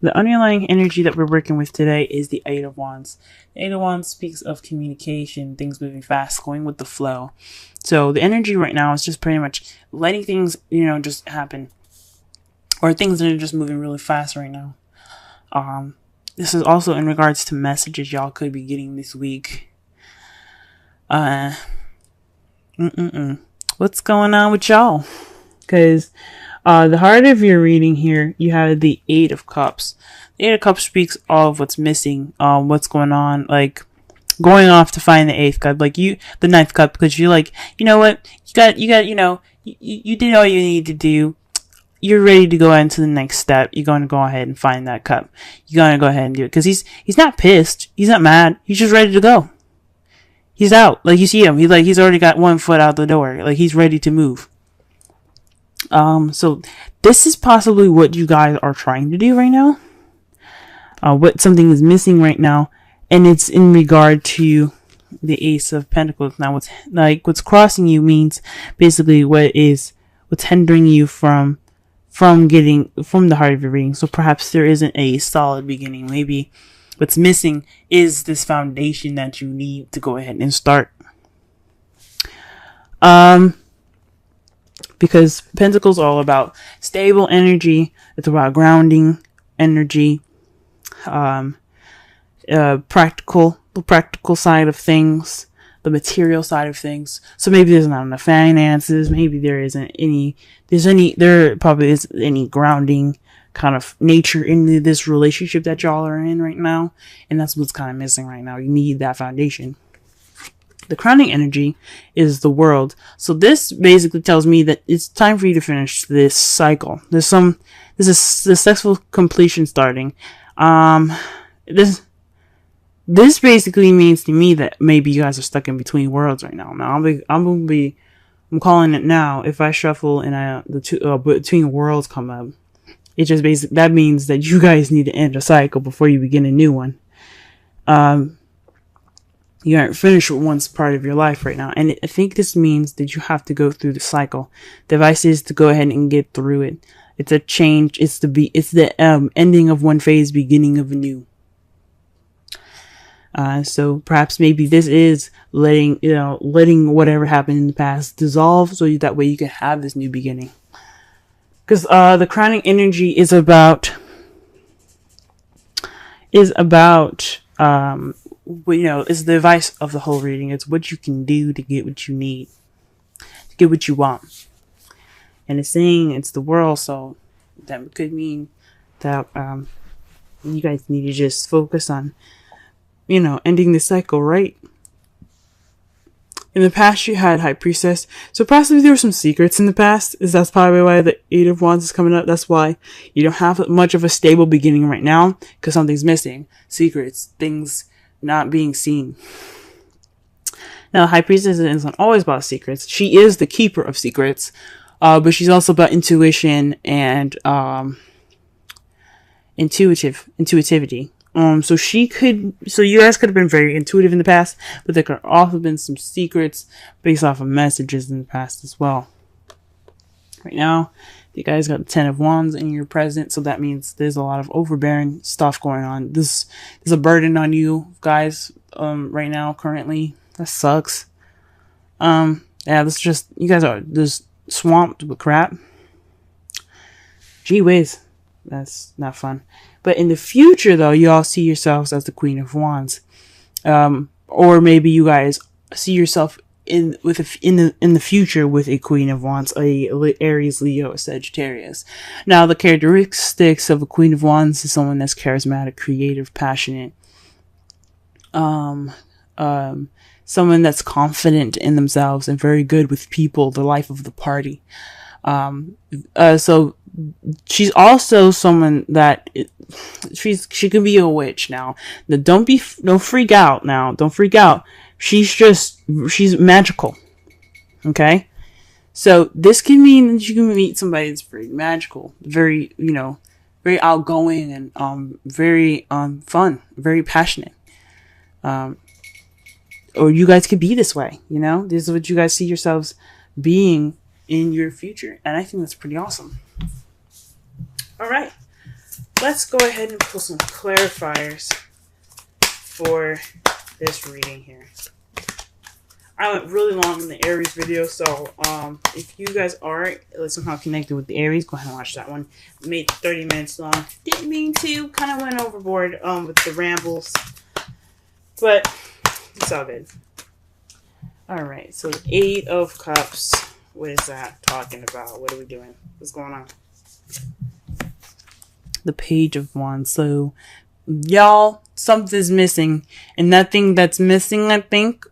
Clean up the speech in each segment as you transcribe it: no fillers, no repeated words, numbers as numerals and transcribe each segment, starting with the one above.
The underlying energy that we're working with today is the Eight of Wands. The Eight of Wands speaks of communication, things moving fast, going with the flow. So the energy right now is just pretty much letting things, just happen. Or things that are just moving really fast right now. This is also in regards to messages y'all could be getting this week. What's going on with y'all? Because the heart of your reading here, you have the Eight of Cups. The Eight of Cups speaks of what's missing, what's going on, like going off to find the eighth cup, the ninth cup, because you're like, you know what, you did all you need to do. You're ready to go into the next step. You're going to go ahead and find that cup. You're going to go ahead and do it. Because he's not pissed. He's not mad. He's just ready to go. He's out. Like, you see him. He's already got one foot out the door. Like, he's ready to move. So this is possibly what you guys are trying to do right now. What something is missing right now. And it's in regard to the Ace of Pentacles. Now, what's crossing you means basically what's hindering you from getting from the heart of your reading. So perhaps there isn't a solid beginning. Maybe what's missing is this foundation that you need to go ahead and start. Because Pentacles are all about stable energy. It's about grounding energy. The practical side of things. The material side of things. So maybe there's not enough finances. Maybe there probably isn't any grounding kind of nature in this relationship that y'all are in right now. And that's what's kind of missing right now. You need that foundation. The crowning energy is the World. So this basically tells me that it's time for you to finish this cycle. There's a successful completion starting. This basically means to me that maybe you guys are stuck in between worlds right now. Now I'm calling it now. If I shuffle and the two between worlds come up, it just that means that you guys need to end a cycle before you begin a new one. You aren't finished with one part of your life right now, and I think this means that you have to go through the cycle. The advice is to go ahead and get through it. It's a change. It's the ending of one phase, beginning of a new. So perhaps maybe this is letting whatever happened in the past dissolve, so that way you can have this new beginning. Because the crowning energy is about is the advice of the whole reading. It's what you can do to get what you need, to get what you want. And it's saying it's the world, so that could mean that you guys need to just focus on ending the cycle, right? In the past, you had High Priestess. So possibly there were some secrets in the past. That's probably why the Eight of Wands is coming up. That's why you don't have much of a stable beginning right now, because something's missing. Secrets, things not being seen. Now, High Priestess isn't always about secrets. She is the keeper of secrets, but she's also about intuition and intuitivity. So you guys could have been very intuitive in the past, but there could have also been some secrets based off of messages in the past as well. Right now, you guys got the Ten of Wands in your present, so that means there's a lot of overbearing stuff going on. There's a burden on you guys, right now, currently. That sucks. You guys are just swamped with crap. Gee whiz. That's not fun. But in the future, though, you all see yourselves as the Queen of Wands, or maybe you guys see yourself in the future with a Queen of Wands, a Aries, Leo, Sagittarius. Now, the characteristics of a Queen of Wands is someone that's charismatic, creative, passionate, someone that's confident in themselves and very good with people, the life of the party. So she's also someone that she can be a witch now. Don't freak out now. Don't freak out. She's magical. Okay? So this can mean that you can meet somebody that's very magical, very, very outgoing and very fun, very passionate. Or you guys could be this way, This is what you guys see yourselves being in your future. And I think that's pretty awesome. All right. let's go ahead and pull some clarifiers for this reading here. I went really long in the Aries video, so if you guys are somehow connected with the Aries, go ahead and watch that one. Made 30 minutes long. Didn't mean to. Kind of went overboard with the rambles, but it's all good. All right, so the 8 of Cups. What is that talking about? What are we doing? What's going on? The Page of Wands. So, y'all, something's missing. And that thing that's missing, I think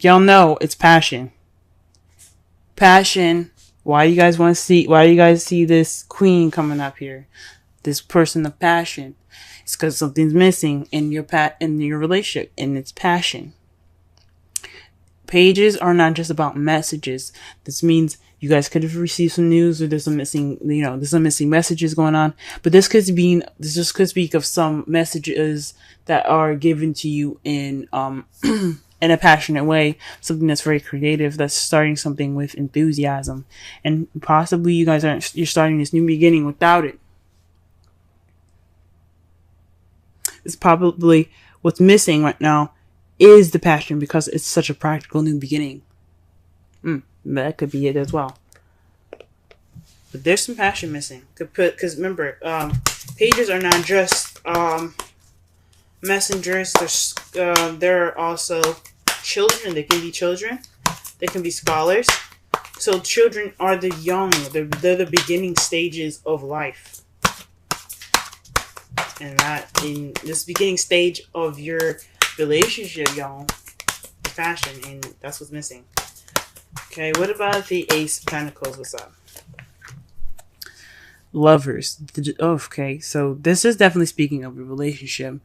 y'all know, it's passion. Passion. Why you guys see this queen coming up here? This person of passion. It's because something's missing in your relationship, and it's passion. Pages are not just about messages. This means you guys could have received some news, or there's some missing messages going on. But this could speak of some messages that are given to you in in a passionate way, something that's very creative, that's starting something with enthusiasm, and possibly you're starting this new beginning without it. It's probably what's missing right now is the passion, because it's such a practical new beginning. That could be it as well. But there's some passion missing. Because remember, pages are not just messengers. There are also children. They can be children. They can be scholars. So children are the young. They're the beginning stages of life. And that in this beginning stage of your relationship, y'all, passion, and that's what's missing. Okay, what about the Ace of Pentacles? What's up? Lovers. Okay, so this is definitely speaking of a relationship.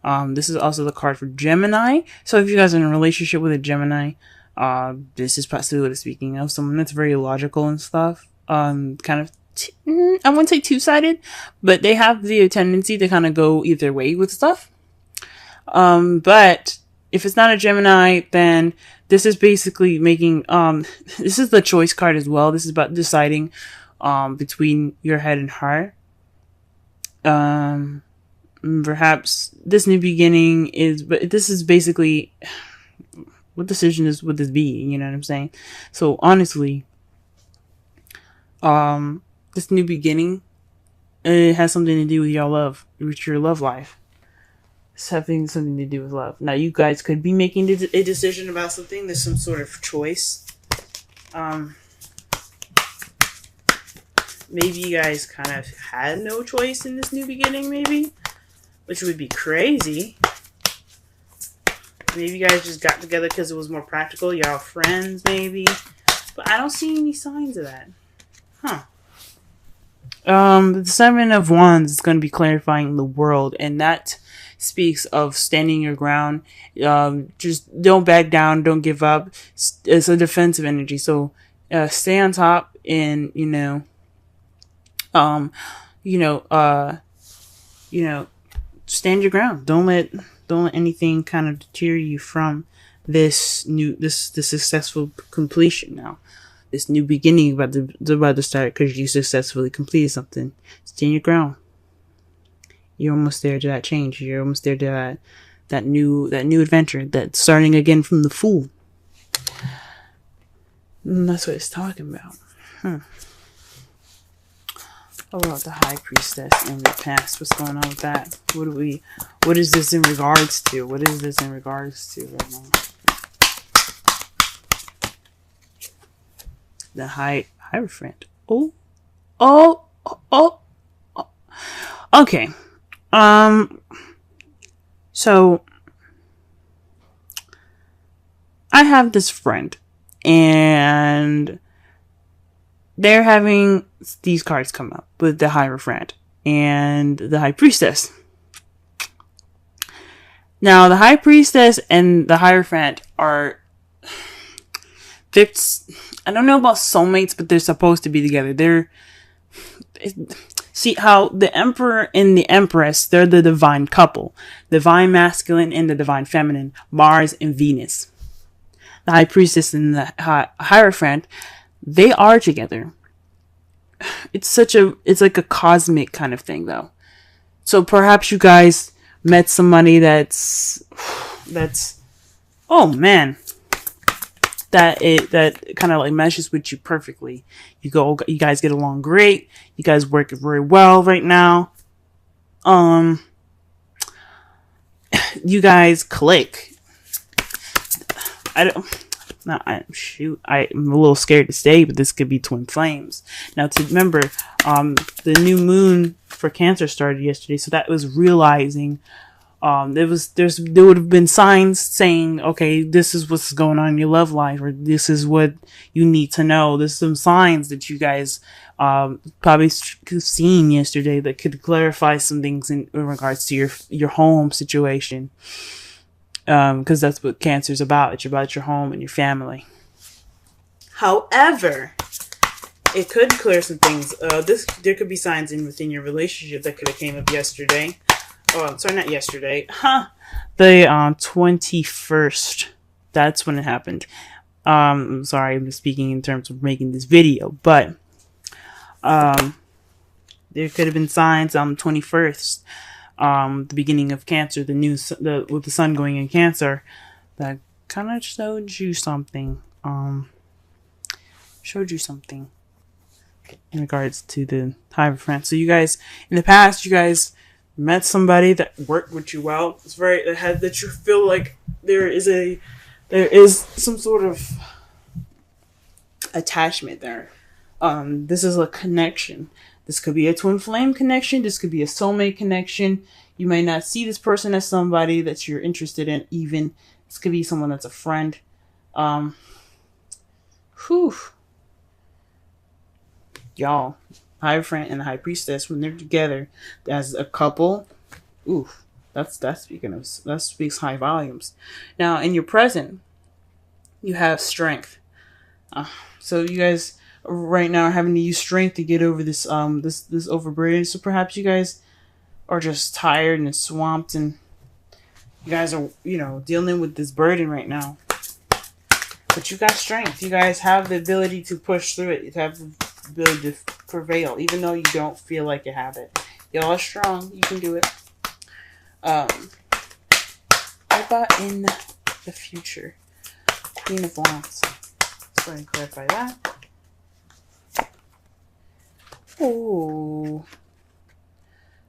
This is also the card for Gemini. So if you guys are in a relationship with a Gemini, this is possibly what it's speaking of. Someone that's very logical and stuff. Kind of, I wouldn't say two-sided, but they have the tendency to kind of go either way with stuff. But if it's not a Gemini, then this is basically making, this is the choice card as well. This is about deciding, between your head and heart. Perhaps this new beginning but this is basically, what decision would this be? You know what I'm saying? So honestly, this new beginning, it has something to do with your love life. It's having something to do with love. Now, you guys could be making a decision about something. There's some sort of choice. Maybe you guys kind of had no choice in this new beginning, maybe, which would be crazy. Maybe you guys just got together because it was more practical. Y'all friends, maybe. But I don't see any signs of that. Huh. The 7 of Wands is going to be clarifying the world, and that speaks of standing your ground. Just don't back down, don't give up. It's a defensive energy, so stay on top, and stand your ground. Don't let anything kind of deter you from this successful completion now. This new beginning about to start because you successfully completed something. Stand your ground. You're almost there to that change. You're almost there to that new adventure. That starting again from the Fool. And that's what it's talking about. What about the High Priestess in the past? What's going on with that? What is this in regards to? What is this in regards to right now? The Hierophant. Oh. Okay. So I have this friend, and they're having these cards come up with the Hierophant and the High Priestess. Now, the High Priestess and the Hierophant are, I don't know about soulmates, but they're supposed to be together. See how the Emperor and the Empress, they're the divine couple. Divine masculine and the divine feminine. Mars and Venus. The High Priestess and the Hierophant, they are together. It's like a cosmic kind of thing, though. So perhaps you guys met somebody that's oh man, that kind of like meshes with you perfectly. You guys get along great. You guys work very well right now. Um, you guys click. I don't. No, I'm a little scared to say, but this could be twin flames. Now, to remember, the new moon for Cancer started yesterday, so that was realizing. There would have been signs saying, okay, this is what's going on in your love life, or this is what you need to know. There's some signs that you guys probably seen yesterday that could clarify some things in regards to your home situation. Because that's what Cancer's about. It's about your home and your family. However, it could clear some things. There could be signs within your relationship that could have came up yesterday. Oh, sorry, not yesterday. The 21st. That's when it happened. I'm sorry, I'm just speaking in terms of making this video, but there could have been signs on the 21st. The beginning of Cancer, with the sun going in Cancer, that kind of showed you something. In regards to the Hierophant. So you guys, in the past, you guys met somebody that worked with you well. It's that you feel like there is some sort of attachment there. This is a connection. This could be a twin flame connection. This could be a soulmate connection. You may not see this person as somebody that you're interested in. Even this could be someone that's a friend. Y'all, Hierophant and the High Priestess, when they're together as a couple, that speaks high volumes. Now, in your present, you have strength. So you guys right now are having to use strength to get over this overburden. So perhaps you guys are just tired and swamped, and you guys are dealing with this burden right now. But you got strength. You guys have the ability to push through it. You have the ability to prevail, even though you don't feel like you have it. Y'all are strong. You can do it. What about in the future? Queen of Wands. Let's go ahead and clarify that. Oh,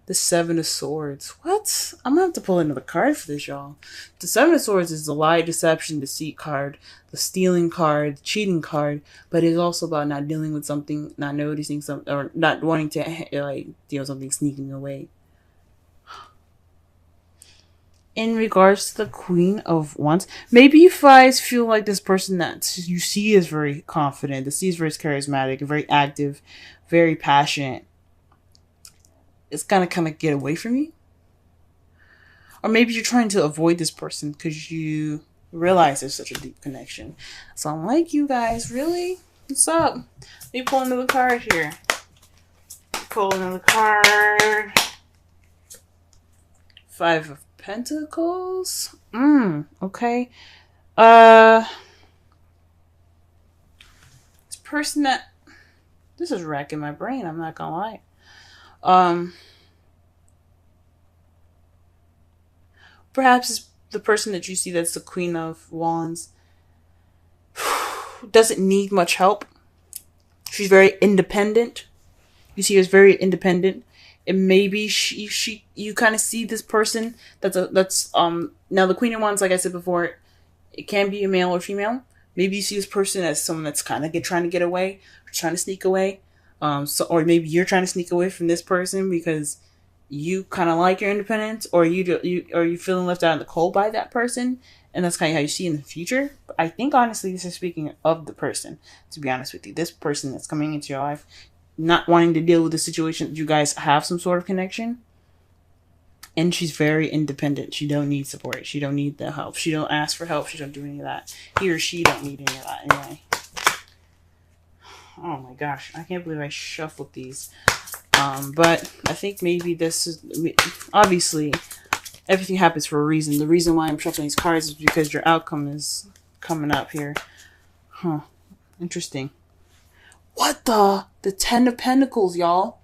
the Seven of Swords. What? I'm gonna have to pull another card for this, y'all. The Seven of Swords is the lie, deception, deceit card, the stealing card, the cheating card, but it's also about not dealing with something, not noticing something, or not wanting to deal with something sneaking away. In regards to the Queen of Wands, maybe you guys feel like this person that you see is very confident, that sees very charismatic, very active, very passionate. It's gonna kind of get away from you. Or maybe you're trying to avoid this person because you realize there's such a deep connection. So I'm like, you guys, really? What's up? Let me pull another card here. Pull another card. Five of Pentacles. Okay. This person that... This is racking my brain, I'm not gonna lie. Perhaps it's the person that you see that's the Queen of Wands doesn't need much help. She's very independent. You see her as very independent. And maybe you kind of see this person that's now the Queen of Wands, like I said before, it can be a male or female. Maybe you see this person as someone that's kind of trying to get away, or trying to sneak away. Or maybe you're trying to sneak away from this person because you kind of like your independence, or you feeling left out in the cold by that person, and that's kind of how you see in the future. But I think honestly, this is speaking of the person. To be honest with you, this person that's coming into your life, not wanting to deal with the situation that you guys have some sort of connection, and she's very independent. She don't need support. She don't need the help. She don't ask for help. She don't do any of that. He or she don't need any of that anyway. Oh my gosh, I can't believe I shuffled these. But I think maybe this is... Obviously, everything happens for a reason. The reason why I'm shuffling these cards is because your outcome is coming up here. Huh. Interesting. What the? The Ten of Pentacles, y'all.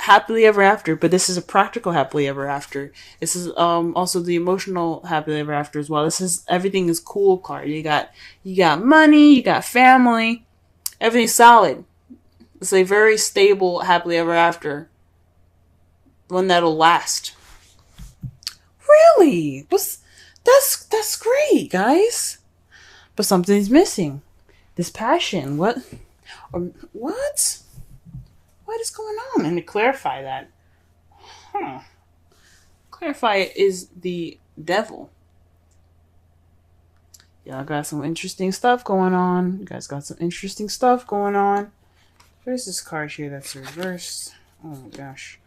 happily ever after, but this is a practical happily ever after. This is also the emotional happily ever after as well. This is everything is cool card. You got money, you got family, everything's solid. It's a very stable happily ever after. One that'll last. Really? That's great, guys. But something's missing. This passion. What? What? What is going on? And to clarify that, clarify it is the devil. Y'all got some interesting stuff going on. You guys got some interesting stuff going on. There's this card here that's reversed. Oh my gosh.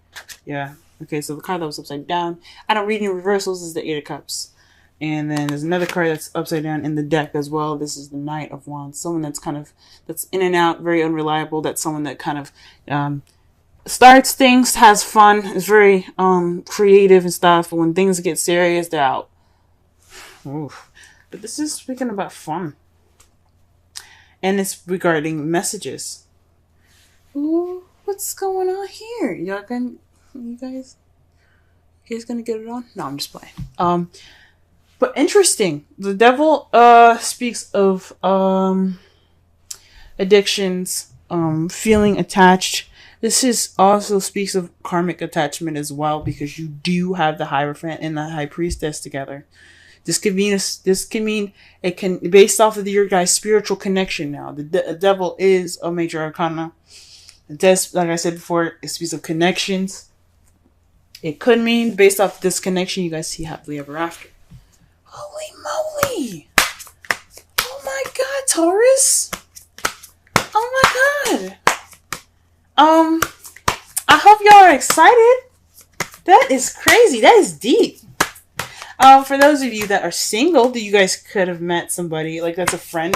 Yeah. Okay, so the card that was upside down. I don't read any reversals. Is the Eight of Cups. And then there's another card that's upside down in the deck as well. This is the Knight of Wands. Someone that's in and out, very unreliable. That's someone that kind of starts things, has fun, is very creative and stuff. But when things get serious, they're out. Oof. But this is speaking about fun. And it's regarding messages. Ooh, what's going on here? You guys gonna get it on? No, I'm just playing. But interesting. The devil speaks of addictions, feeling attached. This is also speaks of karmic attachment as well, because you do have the Hierophant and the High Priestess together. This could mean it can based off of your guys' spiritual connection now. The devil is a major arcana. It does, like I said before, it speaks of connections. It could mean based off this connection you guys see happily ever after. Holy moly! Oh my god, Taurus! Oh my god! I hope y'all are excited. That is crazy. That is deep. For those of you that are single, that you guys could have met somebody like that's a friend.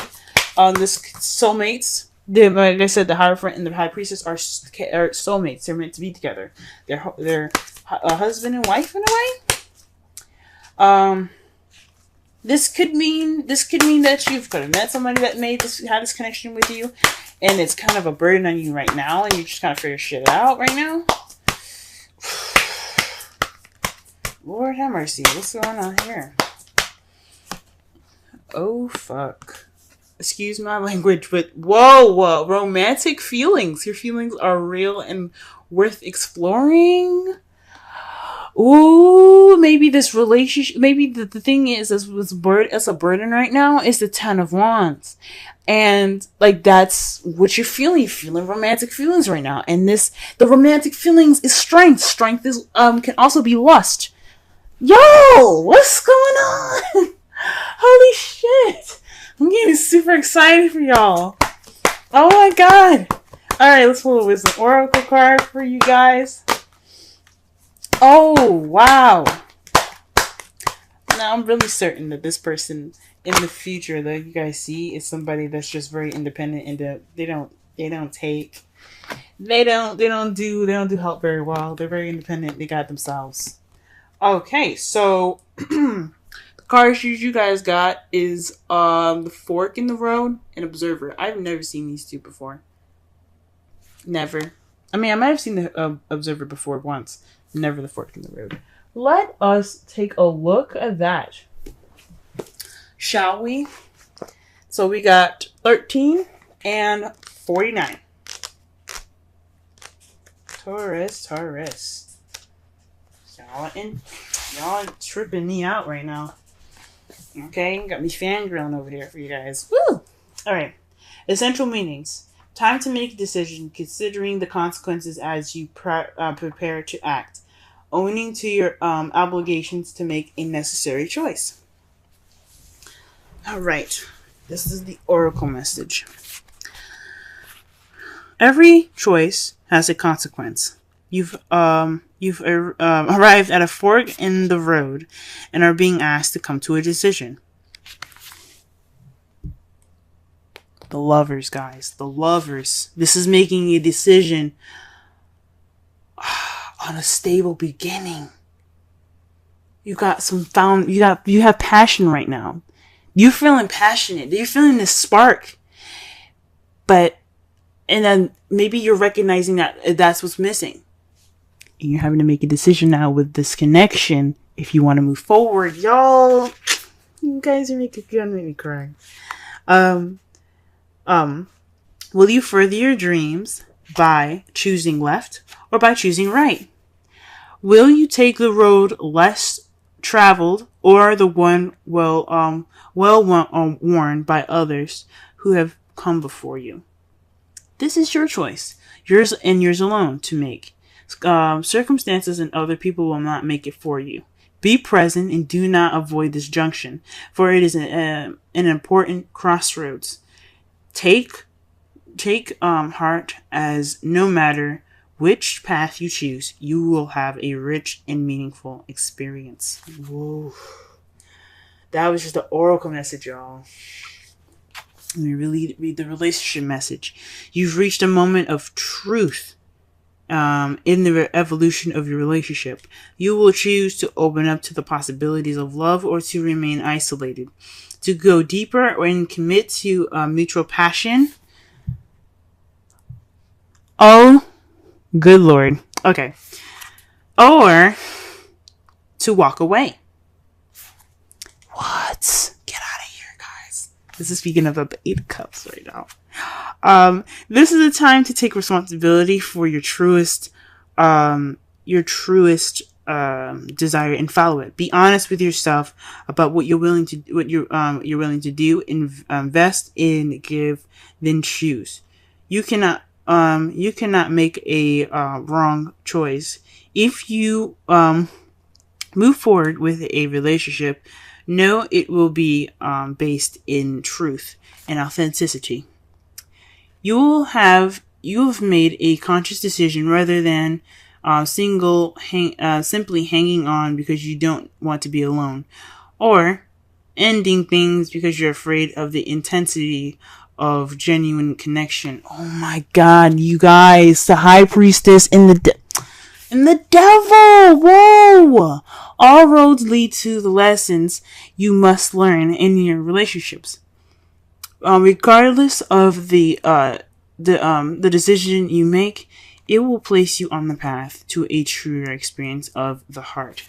This soulmates. Like I said, the Hierophant and the High Priestess are soulmates. They're meant to be together. They're a husband and wife in a way. This could mean that you've could have met somebody that had this connection with you, and it's kind of a burden on you right now, and you just kind of figure shit out right now. Lord have mercy, what's going on here? Oh fuck. Excuse my language, but whoa, romantic feelings. Your feelings are real and worth exploring. Ooh, maybe this relationship, maybe the thing is, as a burden right now, is the Ten of Wands. And, like, that's what you're feeling. You're feeling romantic feelings right now. And the romantic feelings is strength. Strength is, can also be lust. Yo, what's going on? Holy shit. I'm getting super excited for y'all. Oh my god. Alright, let's pull a Wisdom Oracle card for you guys. Oh, wow. Now, I'm really certain that this person in the future that you guys see is somebody that's just very independent, and they don't do help very well. They're very independent. They got themselves. Okay, so the cards you guys got is the Fork in the Road and Observer. I've never seen these two before. Never. I mean, I might have seen the Observer before once. Never the Fork in the Road. Let us take a look at that, shall we? So we got 13 and 49. Taurus. Y'all tripping me out right now. Okay, got me fangirling over here for you guys. Woo! Alright. Essential meanings. Time to make a decision, considering the consequences as you prepare to act. Owning to your obligations to make a necessary choice. Alright. This is the Oracle message. Every choice has a consequence. You've arrived at a fork in the road and are being asked to come to a decision. The Lovers, guys. The Lovers. This is making a decision on a stable beginning. You have passion right now. You're feeling passionate. You're feeling this spark. And then maybe you're recognizing that that's what's missing. and you're having to make a decision now with this connection if you want to move forward. Y'all, you guys are gonna make me cry. Will you further your dreams by choosing left or by choosing right? Will you take the road less traveled or the one worn by others who have come before you? This is your choice, yours and yours alone to make. Circumstances and other people will not make it for you. Be present and do not avoid this junction, for it is an important crossroads. Take heart, as no matter which path you choose, you will have a rich and meaningful experience. Whoa. That was just the oracle message, y'all. Let me really read the relationship message. You've reached a moment of truth in the evolution of your relationship. You will choose to open up to the possibilities of love or to remain isolated. To go deeper and commit to mutual passion. Oh, good Lord. Okay. Or to walk away. What? Get out of here, guys. This is speaking of the 8 of Cups right now. This is a time to take responsibility for your truest desire and follow it. Be honest with yourself about what you're willing to do. Invest in, give, then choose. You cannot make a wrong choice. If you move forward with a relationship, know it will be based in truth and authenticity. You have made a conscious decision rather than simply hanging on because you don't want to be alone, or ending things because you're afraid of the intensity of genuine connection. Oh my God, you guys, the High Priestess and the devil. Whoa! All roads lead to the lessons you must learn in your relationships. Regardless of the decision you make, it will place you on the path to a truer experience of the heart.